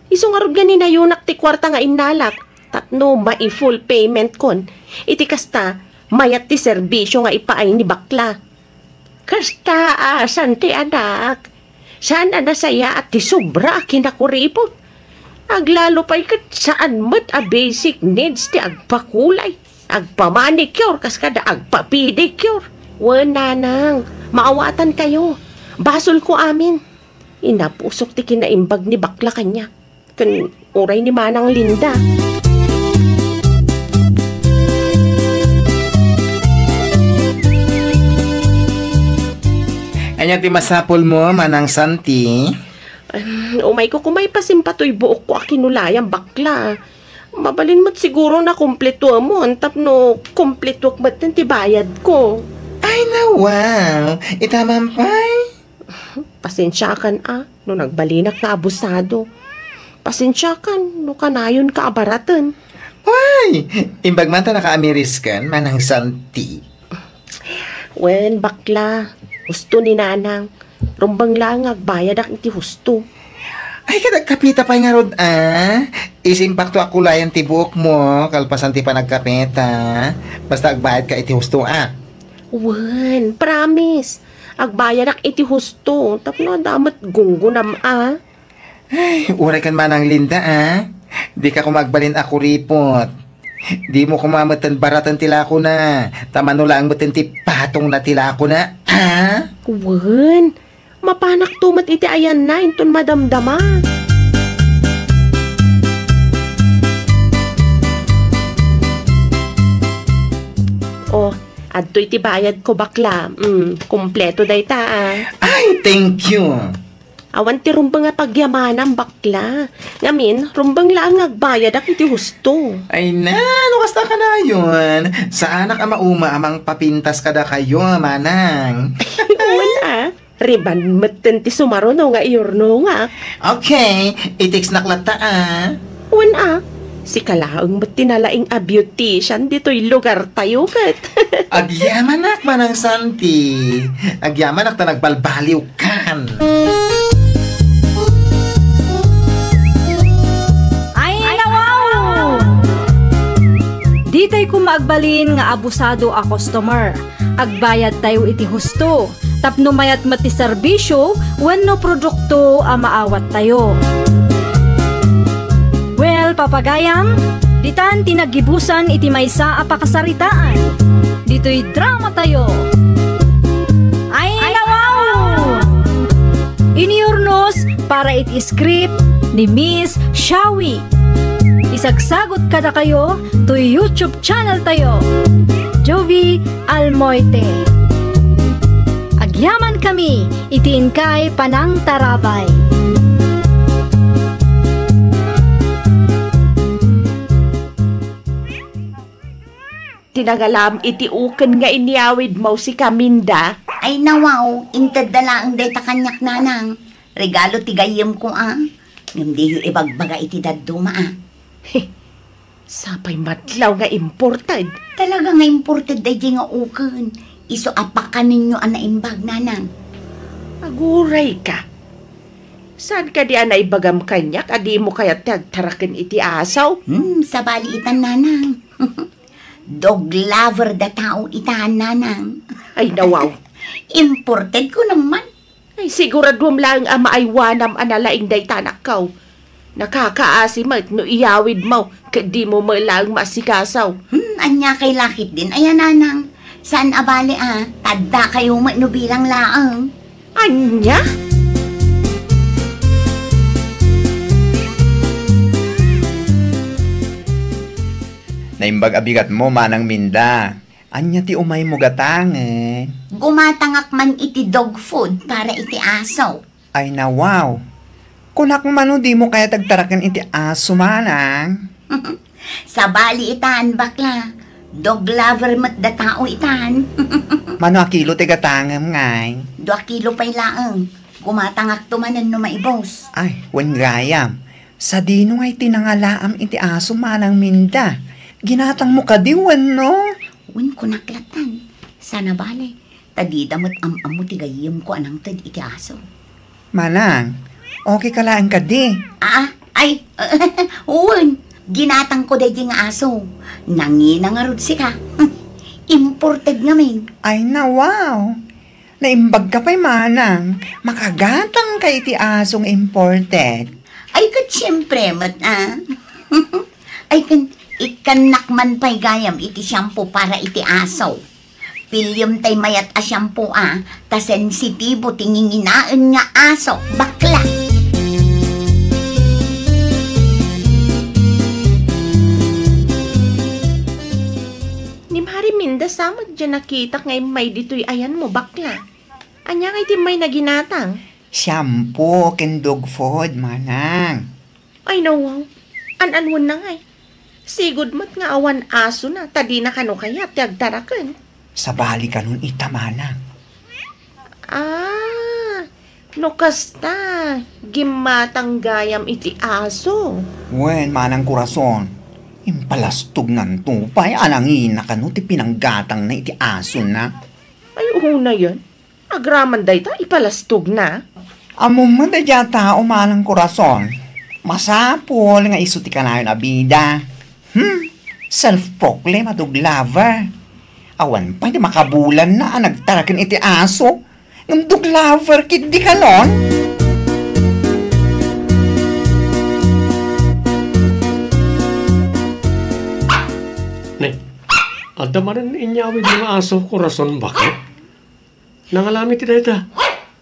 Isungarod ganin na yunak ti kwarta nga inalak. Tapno mai-full payment kon. Iti kasta, mayat ti serbisyo nga ipaay ni bakla. Kasta asan ti anak. Saan nasaya at ti sobra kinakuripot. Aglalo pa'y kat saan mat a basic needs ti agpakulay. Agpamanicure kas kada agpapedicure. Wala nang, maawatan kayo. Basol ko amin. Inapusok ti kinaimbag ni bakla kanya. Kan uray ni Manang Linda. Anya ti masapol mo, Manang Santi? Umay ko kumay pasimpatoy buok ko akinulayang bakla. Mabalin mo't siguro na kumpleto mo. Antap no, kumpleto ba't ti bayad ko. Ay nawaw, itamampay. Pasensyakan no nagbalinak na abusado. Pasensyakan no kanayon ka abaratan. Why? Imbag man ta naka-Ameriskan, Manang Santi. Wen, bakla. Husto ni nanang. Rumbang lang agbayad ak iti husto. Ay, kadagkapita pa nga rod, Isimpak to akulayan tibok mo, kalpasan ti pa nagkapita. Basta agbayad ka iti husto, Wen, promise. Agbayad ak iti husto. Tapno damat gunggunam, Ay, uray kan Manang Linda, Di ka kumagbalin ako ripot. Di mo kumamatan baratan tila ko na. Tamano lang matan ti patong na tila ko na, Wen, mapanak tumat iti ayan na, inton madamdama. Adto iti bayad ko bakla. Kumpleto dayta Ay, thank you. Awan ti rumbang nga pagyamanan bakla. Ngamin, rumbang lang agbayad ak iti husto. Ay na, ano kasta ka na yun? Sa anak ama uma amang papintas kada kayo, manang. Wala. Riban maten ti sumaro no nga iyorno nga. Okay, itiks naklata Wala. Si kalaang matinalaing a beautician dito'y lugar tayo kat. Agyamanak manang Santi. Agyamanak ta nagbalbaliw kan. Ditay ko maagbalin nga abusado a customer. Agbayad tayo iti husto. Tapno mayat mati serbisyo, wenno produkto a maawat tayo. Well, papagayam, ditan tinagibusan iti maysa a pakasaritaan. Dito'y drama tayo. Ay nawaw! Iniurnos para iti script ni Miss Shawi. Isagsagot kada kayo to YouTube channel tayo, Jovi Almoite. Agyaman kami, itiin kay Panang Tarabay. Tinagalam iti uken nga iniawid mo si Kaminda. Ay nawaw, intadala ang dayta kanyak nanang. Regalo tigayem ko Ngimdi ibagbaga iti daduma Sapay matlaw nga imported. Talaga nga imported day nga uken. Iso apakan ninyo ang naimbag nanang. Aguray ka. Saan ka di naibagam kanyak? Adi mo kaya tagtarakin iti asaw? Sa baliitan nanang. Dog lover da tao itaan nanang. Ay nawaw. Imported ko naman. Ay siguradwam lang ang maaywanam analaing day tanakaw. Nakakaasim no iyawid mo, kadi mo malang masikasaw. Anya kay lakit din, ayan nanang. Saan abali tadda kayo no bilang laang. Anya? Naimbag abigat mo, manang Minda. Anya ti umay mo gatangen. Gumatangak man iti dog food para iti aso. Ay na wow. Kunak mano di mo kaya tagtarakan iti aso, manang. Sa bali itan bakla. Dog lover mat da tao itan. Mano akilo ti gatangem ngay. 2 kilo pa'y laang. Gumatangak tumanan no maibos. Ay, wen gayam. Sa dino ngay tinangalaam iti aso, manang Minda. Ginatang mo ka diwan, no? Wen ko naklatan. Sana bali. Tadidamot am-amo tigayim ko anang tad iti aso. Manang, okay ka lang ka di. Ay, uwan. Ginatang ko day nga aso. Nanginangarod si ka. Imported ngamin. Ay na wow. Naimbag ka pa'y manang. Makagatang ka iti asong imported. Ay kat siyempre mat Ay ikanakman pa'y gayam iti shampoo para iti aso. Pilyom tay mayat a shampoo ta sensitibo tinginginaan nga aso. Bakla. Minda samad dyan nakita ngay may dito'y ayan mo bakla. Anya ngay ti may naginatang. Shampoo ken dog food, manang. Ay nawaw. An-anwan na ngay. Sigod mat nga awan aso na. Tadi na kano kaya tiagtarakan. Sa bali ka nun ita, manang. No kasta. Gimatang gayam iti aso. Wen, manang kurason. Impalastog nan tupay, alangin na kano ti pinanggatang na iti aso na. Ay, una yan. Agraman day ta, ipalastog na. Amo mo da dya tao, manang kurason. Masapol nga iso ti kanayon abida. Self-proclaim at lover. Awan pa, di makabulan na nagtarakin iti aso. Ng dog lover, kid di ka nun? Adda maran inyawid mga aso ko rason bakit? Nangalami ti dayta.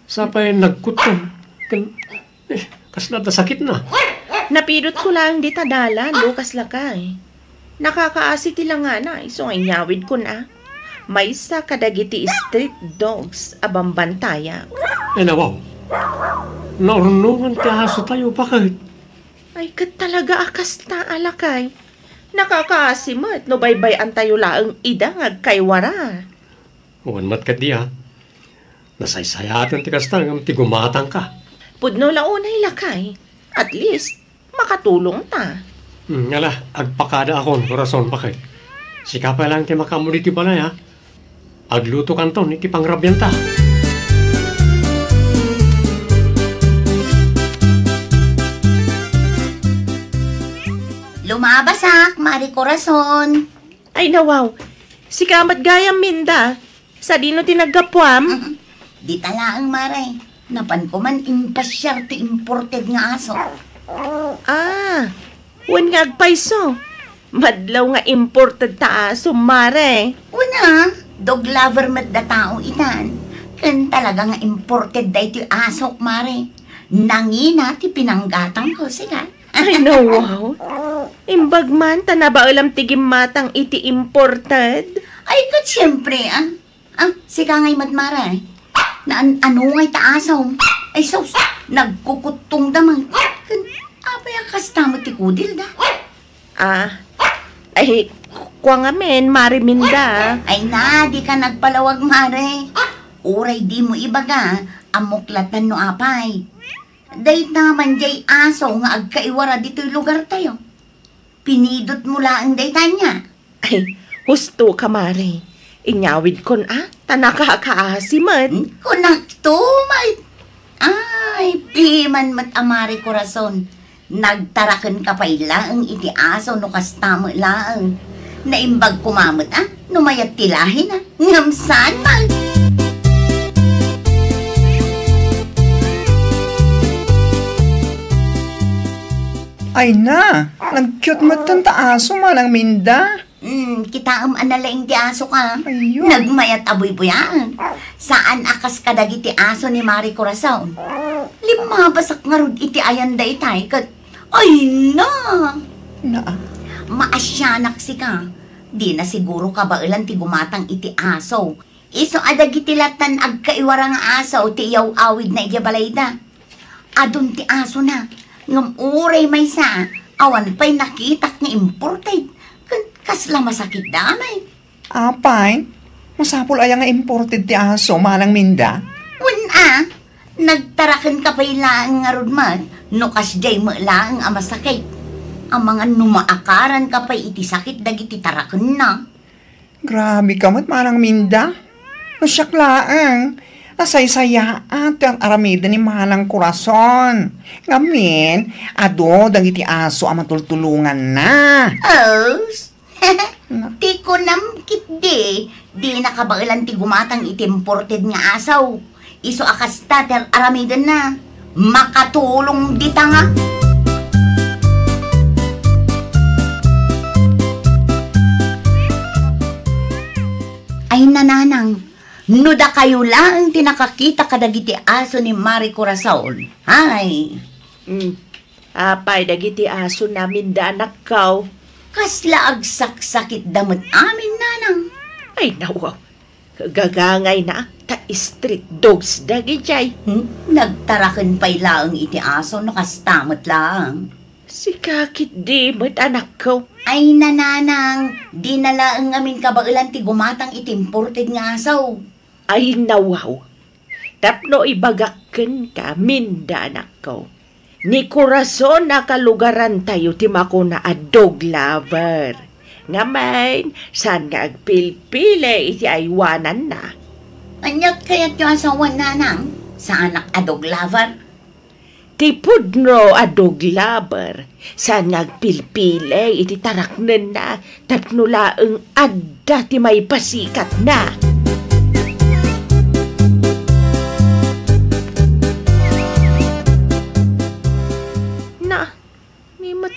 Sapay nagkutom. Kas na sakit na. Napidot ko lang di tadala, Lucas lakay. Nakakaasi ti lang nga na, iso nga inyawid ko na. May sa kadagiti street dogs abang bantaya. Nawaw. Naurnungan ti aso tayo, bakit? Ay, kat talaga akas na alakay. Nakakaasimot, no baybayan tayo laang idangag kay wara. Huwan mat ka diya. Nasaysayatan ti kastang ang tigumatang ka. Pudno launay lakay. At least, makatulong ta. Ngala, agpakada akon, rason bakit? Sikapay lang ti makamuli ti balay, ha? Agluto kanton, iti pangrabyan ta. Lumabasak, Mari Corazon. Ay nawaw, si kamat gayam minda. Sa dino tinaggapuam. Di talaang, Mare. Napan ko man impasyar ti imported nga aso. Ah, wan nga agpaiso. Madlaw nga imported ta aso, mare. Una, dog lover mat da tao itan. Kan talaga nga imported da iti asok, Mare. Nangina ti pinanggatang ko, siga. Ay nawaw. Imbag man, tanaba alam tigim matang iti imported. Ay, kat siyempre, siga ngay Mare. Na ano ngay taasaw. Ay, sos, nagkukutong damang. Kan, apay akasta mo ti kudil da. Ay, kwa nga men, mare minda. Ay na, di ka nagpalawag, Mare. Uray di mo ibaga, amuklatan no apay. Dahit naman jay aso nga agkaiwara dito'y lugar tayo. Pinidot mo lang daytan niya. Ay, husto ka, mare. Inyawid kon tanaka kaasiman. Kunak to, Ay, piman mat Amari Corazon. Nagtarakan ka pa ilaang iti aso no kastamo laang. Naimbag kumamot, numayat tilahin, ngamsan man. Ay na, nag-cute mo tanta aso manang minda. Kita analaing ti aso ka. Ayun. Nagmayat aboy-boyaan. Saan akas kadag iti aso ni Mari Corazon? Limabasak nga rod iti ayan da itay kat. Ay na! Maasyanak si ka. Di na siguro kabailan ti gumatang iti aso. Iso adag iti latan agkaiwara nga aso ti iyaw awid na iyabalayda. Adun ti aso na. Ngam uray may sa. Awan pa'y nakitak nga imported. Kasla masakit damay. Apay, masapol ay nga imported ti aso manang minda. Nagtarakan ka pa'y laang nga rudman. No kasjay mo laang masakit. Ang mga numaakaran ka pa'y iti sakit dagiti tarakan na. Grabe ka mat manang minda. Nasyak laang. Nasaysayaan ti ang aramida ni manang Corazon. Ngamin, ado dagiti aso ang matultulungan na. Ti ko namkit di nakabailan ti gumatang iti imported nga asaw. Iso akas tater aramidan na. Makatulong di tanga. Ay nananang, nuda kayo lang tinakakita kadagiti aso ni Mari Corazon. Hay. Apay, dagiti aso namin da anak kaw. Kasla agsak-sakit damot amin, nanang. Ay, nawaw. Gagangay na, ta street dogs dagijay. Nagtarakan pa'y laang iti aso no kastamot lang. Si kakit di mo't anak ko. Ay nananang, di na laang amin kabailan ti gumatang iti imported nga asaw. Ay, nawaw. Tapno ibagakken ka, minda anak ko. Ni Corazon nakalugaran tayo ti mako na a dog lover. Ngamain, saan nga agpilpile iti aywanan na. Anyat kaya't yung asawan nanang sa anak a dog lover? Ti pudno a dog lover. Saan nga agpilpile iti taraknen na tapno laeng adda ti may pasikat na.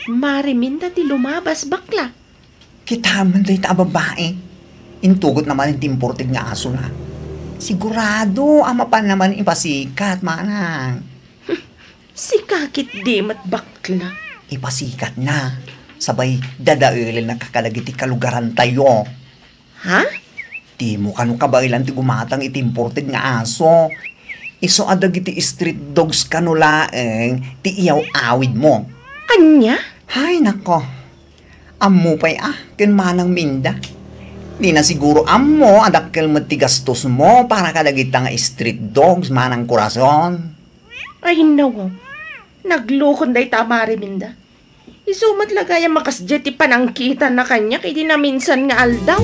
Mariminda ti lumabas bakla. Kita man day ta babae. Intugot naman yung imported nga aso na. Sigurado, ama pa naman ipasikat, manang. Si kakit di mat bakla. Ipasikat na. Sabay dadailin na kakalagiti kalugaran tayo. Ha? Di mo kanu kabailan ti gumatang iti imported nga aso. Iso adag iti street dogs kanulaeng ti iyaw awid mo. Anya? Hay nako. Ammo pa'y ken manang minda. Di na siguro ammo adakkel mo ti gastos mo para kadagita nga street dogs manang kurason. Ay, nawa. Naglukon day tamari minda. Isumat lagay ang makasjet ti panangkitan na kanya kay di na minsan nga aldaw.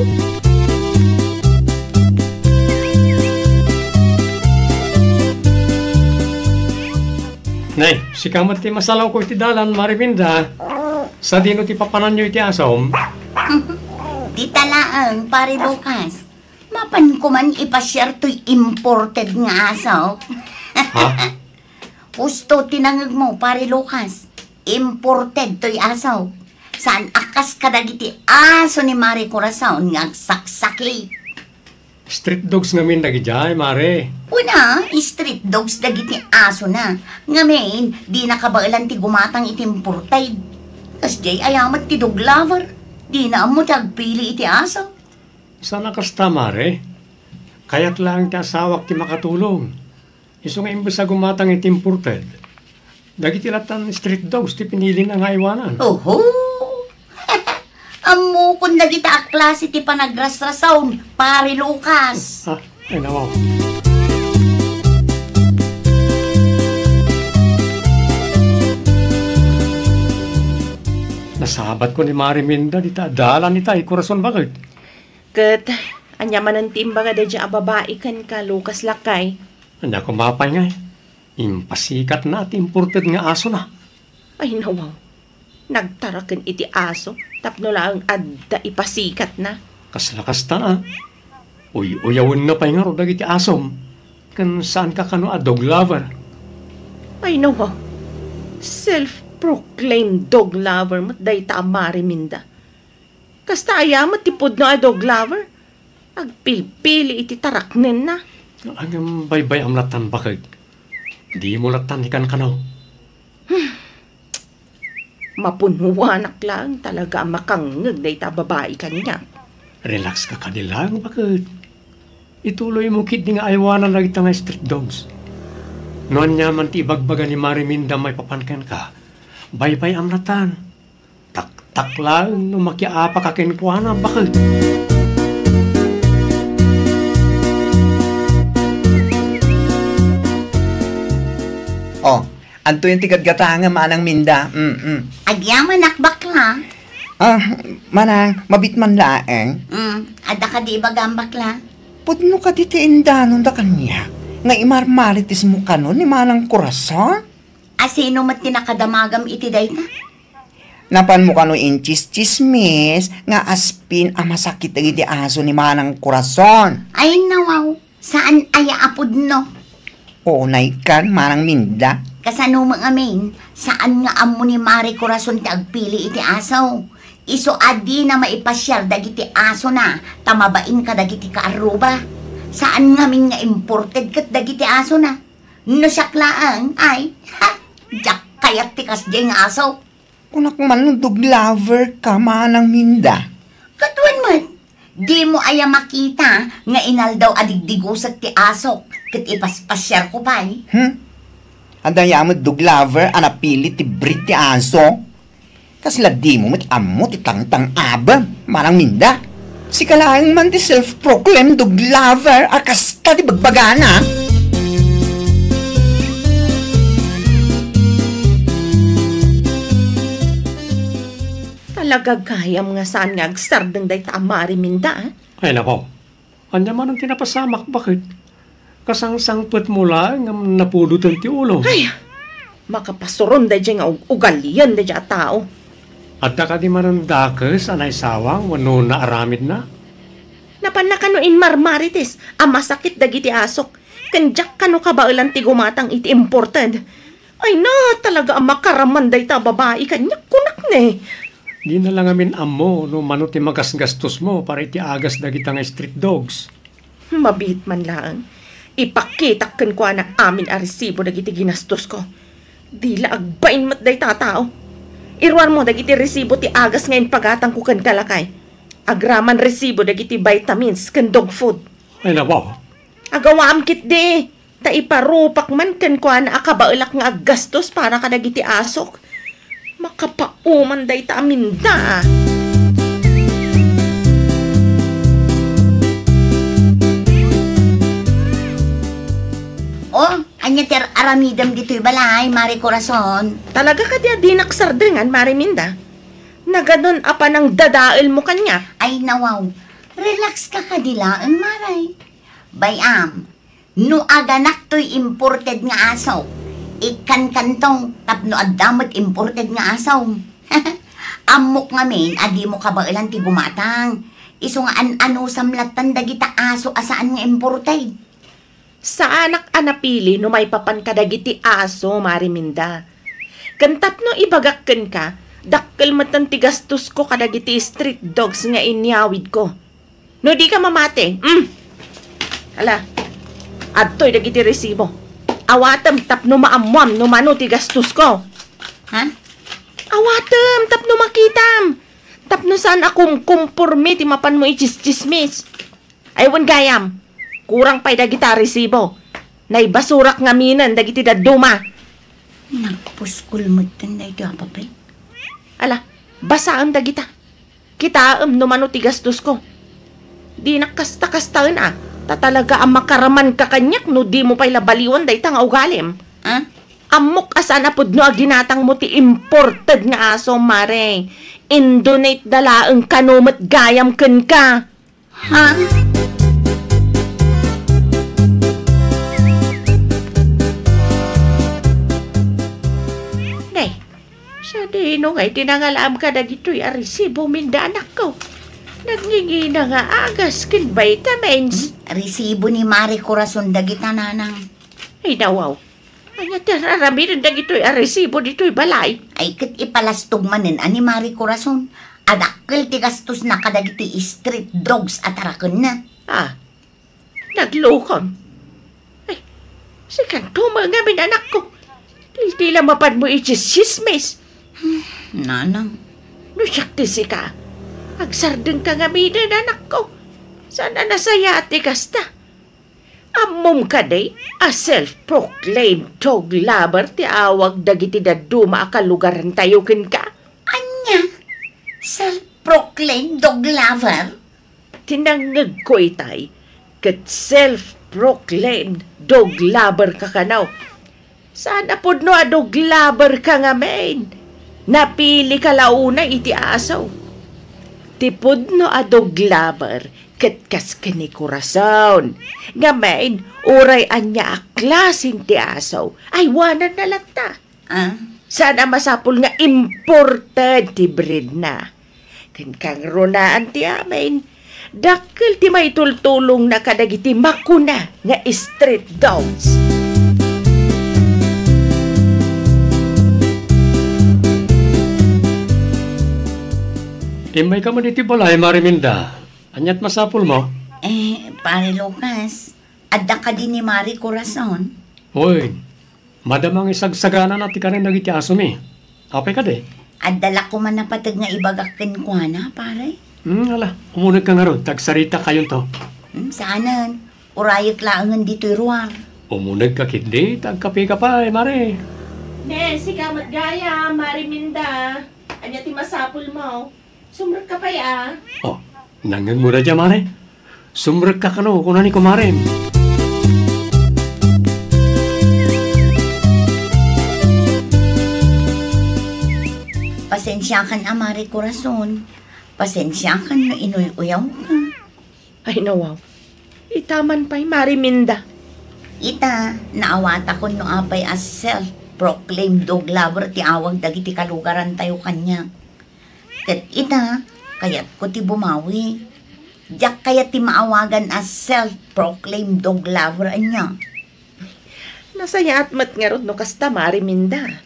Nay, si kamat ti masalaw ko iti dalan, Mariminda. Sa dino ti papanan nyo iti asom. Di talaang, pare Lucas. Mapan ko man ipasyar to'y imported nga asaw. Ha? Gusto tinangag mo, pare Lucas. Imported to'y asaw. Saan akas kadagiti aso ni Mari Corazon nga saksaki. Street dogs ngamin dagijay, Mare. Una, street dogs dagiti aso na. Ngamin, di nakabailan ti gumatang iti imported. Kas jay ayamat ti dog lover. Di na mo tagpili iti aso. Sana kasta, Mare. Kaya't lang ti asawak ti makatulong. Iso nga imbes sa gumatang iti imported. Dagiti latan street dogs ti pinili na nga iwanan. Oho! Amo kung nagita a klase ti panagrasrasaon, pare Lucas. Ha? Ay, nawaw. Nasabat ko ni Mariminda, di ta dalan ni tayo, kurason bakit? Kat, anya man ang timba nga dadya a babae kan ka, Lucas Lakay. Anya ko mapay nga eh. Impasikat na at imported nga aso na. Ay, nawaw. Nagtarakan iti aso, tapno lang adda ipasikat na. Kaslakas ta ah. Uyawin na pa'y nga ro dagiti asom. Kan saan ka kano a dog lover? Ay, nawaw. Self-proclaimed dog lover mat day ta Mariminda. Kasta ayamat tipod na a dog lover. Agpilpili iti taraknen na. Ang baybay am latan bakit? Di mo latan ikan kanaw. Mapunhuanak lang talaga makangag day ta babae kanya. Relax ka kanilang bakit? Ituloy mo kit nga aywanan na kita nga street dogs. Noon niya man ti ibagbaga ni Mariminda may papankan ka. Baybay am latan. Tak lang no makiapa ka kinukuana bakit? Oh, anto yung tigadgatanga manang minda. Agyaman nakbakla. Manang, mabit man laeng. Ada ka di bagang bakla. Pudno ka di tiindanon da kanya. Nga imarmaritis mo kanon ni manang kurason. Asino mat tinakadamagam iti day ka? Napan mo kano inchis chismis nga aspin ang masakit iti aso ni manang kurason. Ay nawaw, saan aya apod no? O naikan manang minda. Kasano mga amin, saan nga amo ni Mari Corazon ti agpili iti asaw? Iso adi na maipasyal dagiti aso na, tamabain ka dagiti kaaruba. Saan nga min nga imported kat dagiti aso na? No siyaklaang, ay, jak kayat ti kasdi nga asaw. Kunak man dog lover ka manang minda. Katuan man, di mo aya makita nga inal daw adigdigusag ti aso, kat ipaspasyar ko pa'y. Andaya mo dog lover anapili ti brit ti aso. Kasla di mo mat amo ti tangtang aba manang minda. Si kalaang man ti self-proclaimed dog lover akas ka ti bagbagana. Talaga gayam nga saan nga agsardang day ta Mariminda. Ay nako, anya man ang tinapasamak bakit? Kasangsangpet mo lang nga napulutan ti ulo. Ay, makapasuron day nga ugalian day a tao. At ka di manandakes anay sawang wano na aramid na. Napanakanuin marmarites, masakit dagiti asok. Kanjak kano kabailan ti gumatang iti imported. Ay na, talaga ang makaraman day ta babae kanya kunak ne. Di na lang amin amo no mano ti magasgastos mo para iti agas dagita nga street dogs. Mabihit man lang. Ipakitakan ko na amin a resibo dagiti ginastos ko. Dila agbain mat day tatao. Irwan mo dagiti resibo ti agas ngayon pagatang ko kan kalakay. Agraman resibo dagiti vitamins ken dog food. Ay nabaw. Agawam kit di. Ta iparupak man ken kuan akabaelak nga aggastos para kadagiti asok. Makapauman day ta aminda. Oh, anya ter aramidam dito'y balay, Mari Corazon. Talaga ka di naksardengan, Mariminda. Na ganon apa ng dadael mo kanya. Ay nawaw, relax ka kadilaan, Maray. Bayam, no aganak to'y imported nga asaw. Ikan kantong, tapno adamot imported nga asaw. Amok ngamin, adi mo kabailan ti gumatang. Iso nga ano samlatan dagita aso asaan nga imported. Sa anak anapili no may papan kadagiti aso, Mariminda. Kantap no ibagakken ka, dakkel matan ti gastos ko kadagiti street dogs nga inyawid ko. No di ka mamate, Hala, adtoy dagiti resibo. Awatem tapno maamuam no mano ti gastos ko. Ha? Awatem tapno makitam. Tapno saan akong kumporme ti mapan mo ichis-chismis. Aywan gayam. Kurang pa'y dagita resibo. Nay basurak nga minan dagiti daduma. Nagpuskul mo tan na ito, apapay. Ala, basaan dagita. Kitaam no mano ti gastos ko. Di nakasta-kastaan Ta talaga ang makaraman ka kanyak no di mo pa'y labaliwan day nga ugalim. Ha? Amok asan apod no aginatang mo ti imported nga aso, Mare. Indonate dalaang kanumat gayam ken ka. Ha? Sa dino ngay tinangalam ka dagito'y aresibo minda anak ko. Nagngingina nga agas kin vitamins. Resibo ni Mari Corazon dagita nanang. Ay nawaw. Anya tararami rin dagito'y aresibo dito'y balay. Ay kat ipalastog manin ani Mari Corazon. Adakkel ti gastos na kadagiti street dogs at arakon na. Naglukon. Ay, sikan nga min anak ko. Tila mapan mo ichismismis. Nanang. No syakti si ka. Agsardeng ka nga minan, anak ko. Sana nasaya ati kasta. Amom ka day, a self-proclaimed dog lover ti awag dagiti daduma akalugaran tayo kin ka. Anya? Self-proclaimed dog lover? Tinangag ko itay, kat self-proclaimed dog lover ka kanaw. Sana pod no a dog lover ka nga main. Napili ka launa iti asaw. Tipod no a dog lover, katkas ka ni Corazon. Ngamain, uray anya a klaseng ti asaw, ay wanan na lata. Sana masapul nga imported ti breed na. Kankang runaan ti amin, dakil ti may tultulong na kadagiti makuna nga street dogs. Imay ka man iti balay, Mariminda. Anyat masapul mo? Pare Lucas, adda ka din ni Mari Corazon. Hoy, madamang isagsagana na ti ka rin nagiti aso mi. Apay ka de? Adala ko man napatag nga ibagakin ko na, pare. Ala, umunag ka nga ron. Tagsarita kayon to. Saanan? Urayag laangan dito'y ruwar. Umunag ka kindi. Tagkapi ka pa, Mari. Ne, si Kamat Gaya, Mariminda. Anya ti masapul mo. Sumrek ka pa ya. Oh, nangan mo na dyan, Mari. Sumrek ka kano, kunan ni kumarin. Pasensyakan, Mari Corazon. Pasensyakan no inuy-uyaw ka. Ay nawaw. Itaman pa'y Mariminda. Ita, naawata ko no apay as self-proclaimed dog lover ti awag dagiti kalugaran tayo kanya. Kat ita, kayat ko ti bumawi. Diyak kaya ti maawagan as self-proclaimed dog lover anya. Nasaya at matngarod no kasta Mariminda.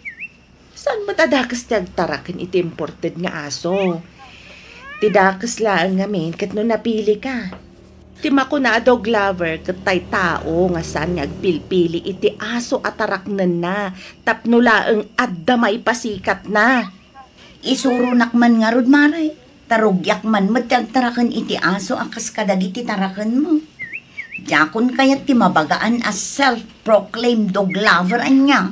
Saan matadakas ti agtarakin iti imported nga aso? Tidakas lang ngamin kat no napili ka. Ti makuna dog lover kat tay tao nga saan nga agpilpili iti aso ataraknan na tapno laeng adda may pasikat na. Isuro nakman nga rod, Maray. Tarugyak man matag tarakan iti aso akas kadagiti tarakan mo. Jakon kayat ti mabagaan as self-proclaimed dog lover anya.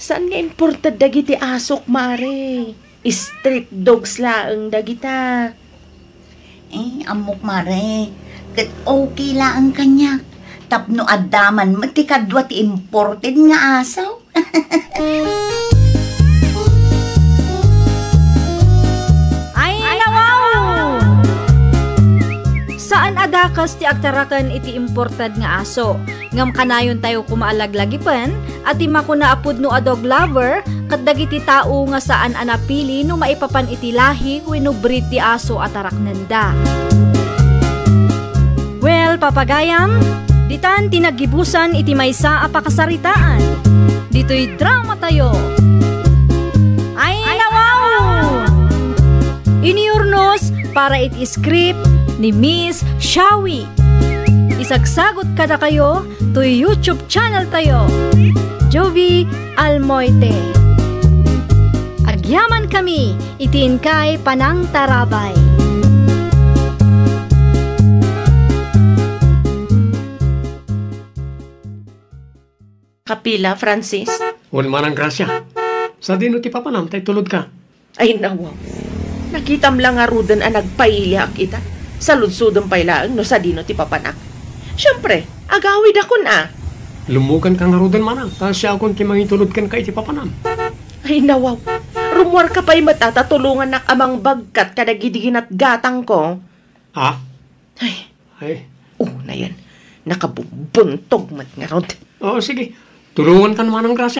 Saan nga imported dagiti asok, mare? Street dogs laang dagita. Amok mare, kat okay lang kanya. Tapno adaman mati kadwa ti imported nga asaw. Saan adakas ti agtarakan iti imported nga aso? Ngam kanayon tayo kumaalaglagipan at ti makuna apud no a dog lover kat dagiti tao nga saan anapili no maipapan iti lahi wenno breed ti aso at araknenda. Well, papagayam, ditan tinagibusan iti maysa a pakasaritaan. Dito'y drama tayo. Ay nawaw! Iniurnos para iti script ni Miss Shawi. Isagsagot kada kayo to YouTube channel tayo, Jovi Almoite. Agyaman kami, itin kay Panang Tarabay. Kapila, Francis? Wala man ang grasya. Sa dino ti papanam, tay tulod ka. Ay, nawaw. Nakitam lang nga rudan ang nagpailiak kita. Sa ludsudong pailaan no sa dino ti papanak. Siyempre, agawid ako na. Lumugan ka nga rudan manang. Ta siya akong ti mangitulod kan kay ti papanam. Ay, nawaw. Rumwar ka pa'y matatatulungan na amang bagkat kadagidigin at gatang ko. Ah? Ay. Na yan. Nakabubuntog mat nga rod. Oo, sige. Tulungan ka naman ang grasya.